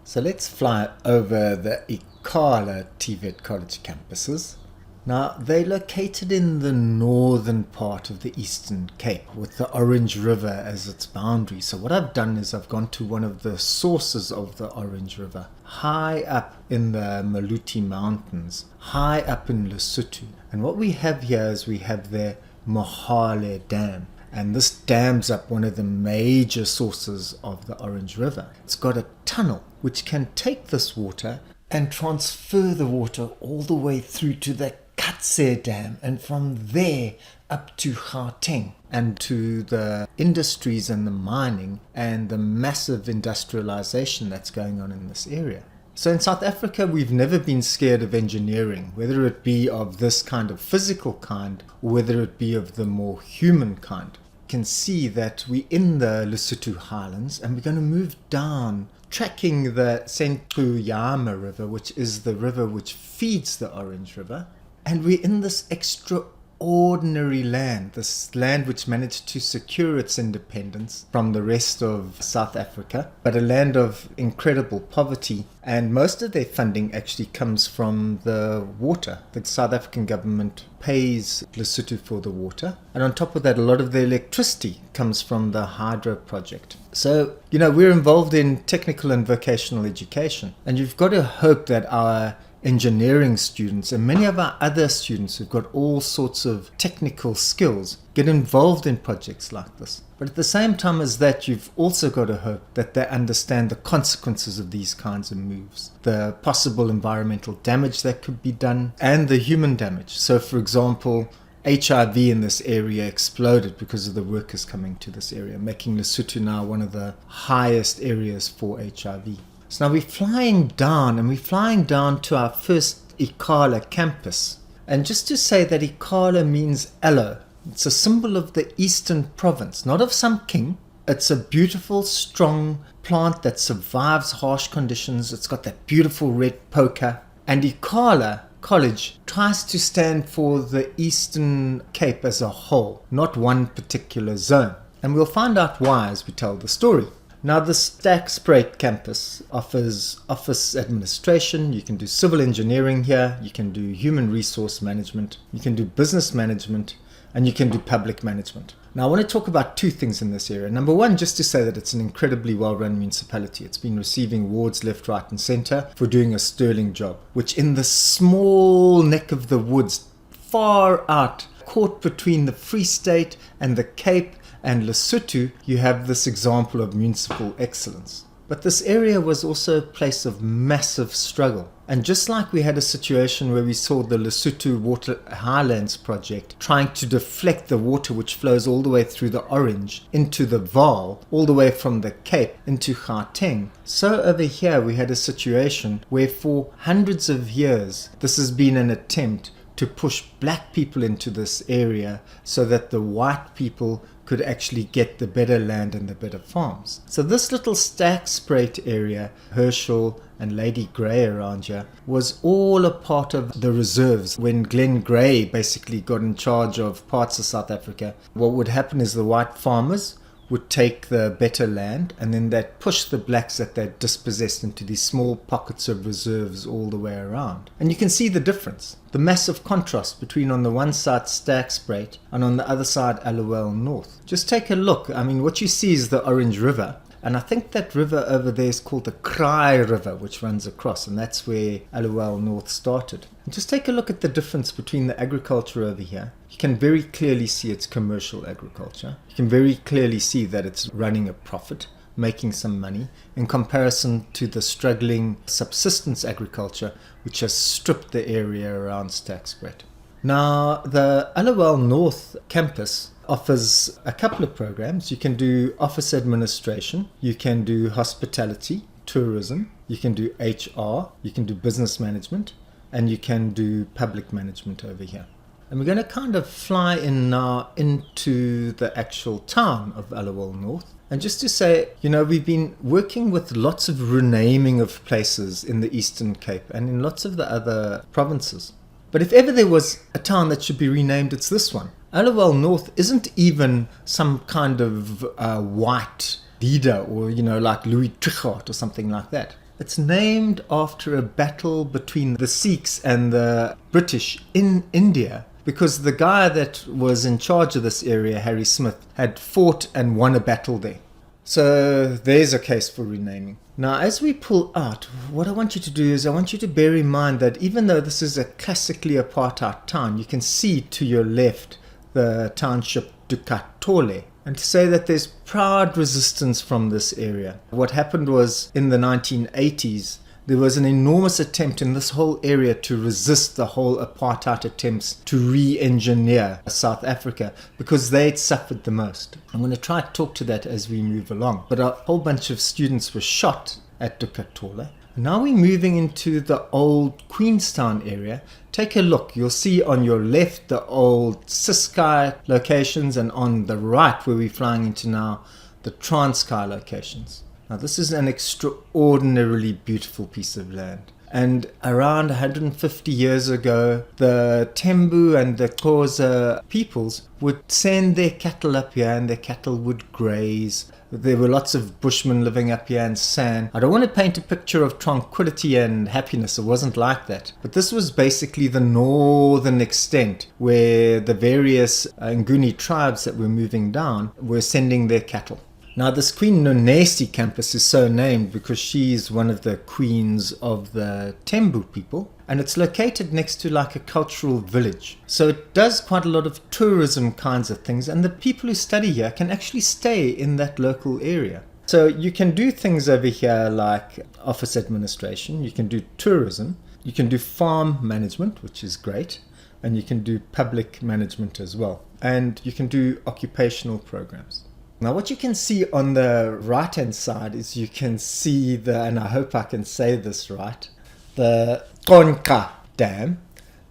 So let's fly over the ikhala tvet college campuses. Now, they're located in the northern part of the Eastern Cape with the Orange River as its boundary. So what I've done is I've gone to one of the sources of the Orange River, high up in the Maluti Mountains, high up in Lesotho. And what we have here is we have the Mohale Dam. And this dams up one of the major sources of the Orange River. It's got a tunnel which can take this water and transfer the water all the way through to the Katse Dam, and from there up to Gauteng and to the industries and the mining and the massive industrialization that's going on in this area. So in South Africa, we've never been scared of engineering, whether it be of this kind of physical kind or whether it be of the more human kind. You can see that we're in the Lesotho Highlands and we're going to move down, tracking the Sentuyama River, which is the river which feeds the Orange River. And we're in this extraordinary land, this land which managed to secure its independence from the rest of South Africa, but a land of incredible poverty. And most of their funding actually comes from the water. The South African government pays Lesotho for the water. And on top of that, a lot of the electricity comes from the hydro project. So, we're involved in technical and vocational education. And you've got to hope that our engineering students and many of our other students who've got all sorts of technical skills get involved in projects like this. But at the same time as that, you've also got to hope that they understand the consequences of these kinds of moves, the possible environmental damage that could be done, and the human damage. So, for example, HIV in this area exploded because of the workers coming to this area, making Lesotho now one of the highest areas for HIV. So now we're flying down to our first ikhala campus. And just to say that ikhala means aloe. It's a symbol of the Eastern Province, not of some king. It's a beautiful, strong plant that survives harsh conditions. It's got that beautiful red poker. And ikhala College tries to stand for the Eastern Cape as a whole, not one particular zone. And we'll find out why as we tell the story. Now, the Sterkspruit campus offers office administration. You can do civil engineering here. You can do human resource management. You can do business management. And you can do public management. Now, I want to talk about two things in this area. Number one, just to say that it's an incredibly well-run municipality. It's been receiving awards left, right, and center for doing a sterling job, which in the small neck of the woods, far out, caught between the Free State and the Cape and Lesotho, you have this example of municipal excellence. But this area was also a place of massive struggle. And just like we had a situation where we saw the Lesotho Water Highlands project trying to deflect the water which flows all the way through the Orange into the Vaal, all the way from the Cape into Gauteng, so over here we had a situation where for hundreds of years this has been an attempt to push black people into this area so that the white people could actually get the better land and the better farms. So this little Sterkspruit area, Herschel and Lady Grey around here, was all a part of the reserves. When Glenn Grey basically got in charge of parts of South Africa, what would happen is the white farmers would take the better land and then they'd push the blacks that they'd dispossessed into these small pockets of reserves all the way around. And you can see the difference, the massive contrast between on the one side Sterkspruit and on the other side Allowell North. Just take a look. I mean, what you see is the Orange River. And I think that river over there is called the Kraai River, which runs across, and that's where Allowell North started. And just take a look at the difference between the agriculture over here. You can very clearly see it's commercial agriculture. You can very clearly see that it's running a profit, making some money, in comparison to the struggling subsistence agriculture, which has stripped the area around Sterkspruit. Now, the Allowell North campus offers a couple of programs. You can do office administration, you can do hospitality, tourism, you can do HR, you can do business management, and you can do public management over here. And we're going to kind of fly in now into the actual town of Allowell North. And just to say, we've been working with lots of renaming of places in the Eastern Cape and in lots of the other provinces. But if ever there was a town that should be renamed, it's this one. Allowell North isn't even some kind of white leader or, like Louis Trichardt or something like that. It's named after a battle between the Sikhs and the British in India, because the guy that was in charge of this area, Harry Smith, had fought and won a battle there. So there's a case for renaming. Now, as we pull out, what I want you to do is I want you to bear in mind that even though this is a classically apartheid town, you can see to your left the township Dukatole, and to say that there's proud resistance from this area. What happened was, in the 1980s, there was an enormous attempt in this whole area to resist the whole apartheid attempts to re-engineer South Africa, because they'd suffered the most. I'm going to try to talk to that as we move along. But a whole bunch of students were shot at Dukatole. Now we're moving into the old Queenstown area. Take a look. You'll see on your left the old Ciskei locations, and on the right, where we're flying into now, the Transkei locations. Now this is an extraordinarily beautiful piece of land. And around 150 years ago, the Tembu and the Xhosa peoples would send their cattle up here, and their cattle would graze. There were lots of bushmen living up here and San. I don't want to paint a picture of tranquility and happiness. It wasn't like that. But this was basically the northern extent where the various Nguni tribes that were moving down were sending their cattle. Now, this Queen Nonesi campus is so named because she's one of the queens of the Tembu people, and it's located next to like a cultural village. So it does quite a lot of tourism kinds of things, and the people who study here can actually stay in that local area. So you can do things over here like office administration, you can do tourism, you can do farm management, which is great, and you can do public management as well, and you can do occupational programs. Now what you can see on the right hand side is you can see and I hope I can say this right, the Konka Dam,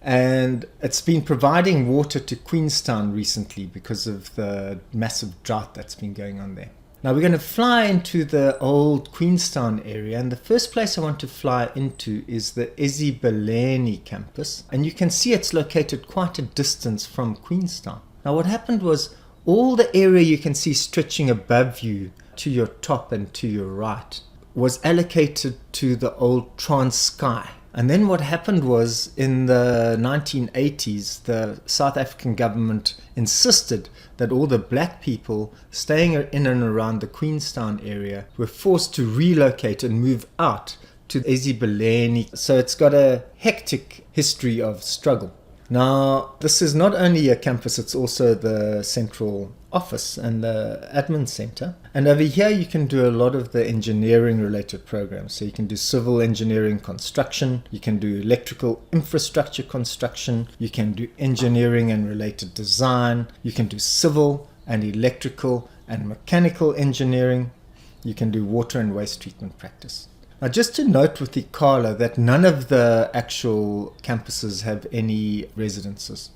and it's been providing water to Queenstown recently because of the massive drought that's been going on there. Now we're going to fly into the old Queenstown area, and the first place I want to fly into is the Ezibeleni campus, and you can see it's located quite a distance from Queenstown. Now what happened was, all the area you can see stretching above you to your top and to your right was allocated to the old Transkei. And then what happened was, in the 1980s, the South African government insisted that all the black people staying in and around the Queenstown area were forced to relocate and move out to Ezibeleni. So it's got a hectic history of struggle. Now, this is not only a campus, it's also the central office and the admin center. And over here you can do a lot of the engineering related programs. So you can do civil engineering construction, you can do electrical infrastructure construction, you can do engineering and related design, you can do civil and electrical and mechanical engineering, you can do water and waste treatment practice. Now, just to note with ikhala that none of the actual campuses have any residences.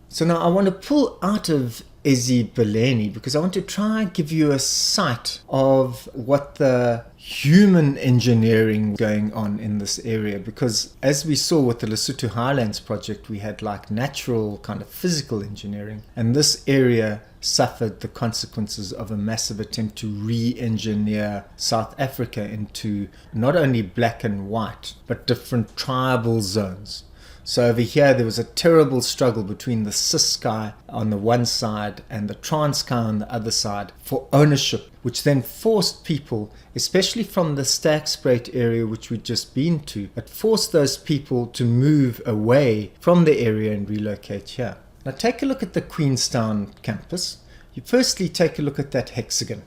So now I want to pull out of Ezibeleni because I want to try and give you a sight of what the human engineering going on in this area, because as we saw with the Lesotho Highlands project, we had like natural kind of physical engineering, and this area suffered the consequences of a massive attempt to re-engineer South Africa into not only black and white but different tribal zones. So over here there was a terrible struggle between the Ciskei on the one side and the Transkei on the other side for ownership, which then forced people, especially from the Sterkspruit area which we'd just been to, it forced those people to move away from the area and relocate here. Now take a look at the Queenstown campus. You firstly take a look at that hexagon.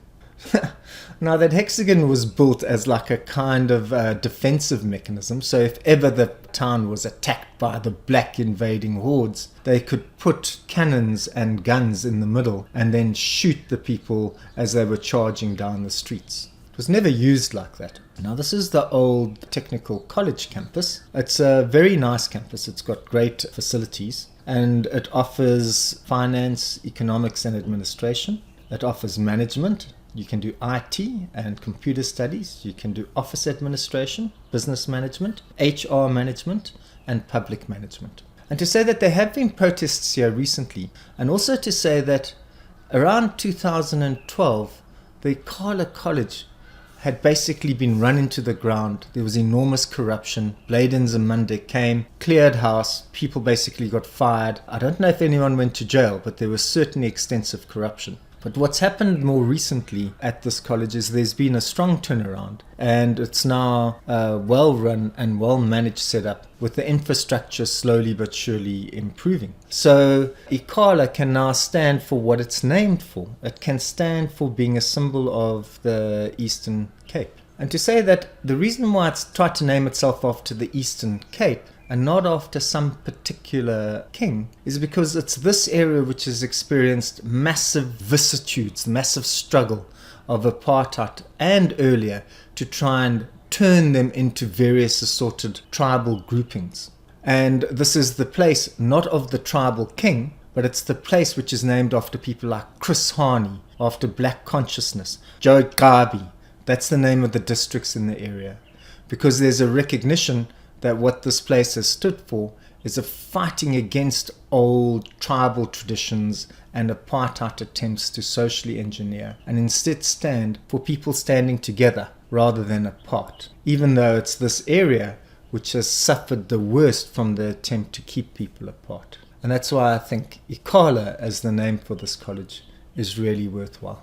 Now that hexagon was built as like a kind of defensive mechanism, so if ever the town was attacked by the black invading hordes, they could put cannons and guns in the middle and then shoot the people as they were charging down the streets. It was never used like that. Now this is the old technical college campus. It's a very nice campus. It's got great facilities and it offers finance, economics and administration. It offers management. You can do IT and computer studies. You can do office administration, business management, HR management, and public management. And to say that there have been protests here recently, and also to say that around 2012, the ikhala College had basically been run into the ground. There was enormous corruption. Blade and Zamunda came, cleared house, people basically got fired. I don't know if anyone went to jail, but there was certainly extensive corruption. But what's happened more recently at this college is there's been a strong turnaround, and it's now a well-run and well-managed setup with the infrastructure slowly but surely improving. So ikhala can now stand for what it's named for. It can stand for being a symbol of the Eastern Cape. And to say that the reason why it's tried to name itself after the Eastern Cape and not after some particular king is because it's this area which has experienced massive vicissitudes, massive struggle of apartheid and earlier to try and turn them into various assorted tribal groupings. And this is the place not of the tribal king, but it's the place which is named after people like Chris Hani, after black consciousness, Joe Gabi. That's the name of the districts in the area, because there's a recognition that what this place has stood for is a fighting against old tribal traditions and apartheid attempts to socially engineer, and instead stand for people standing together rather than apart, even though it's this area which has suffered the worst from the attempt to keep people apart. And that's why I think ikhala as the name for this college is really worthwhile.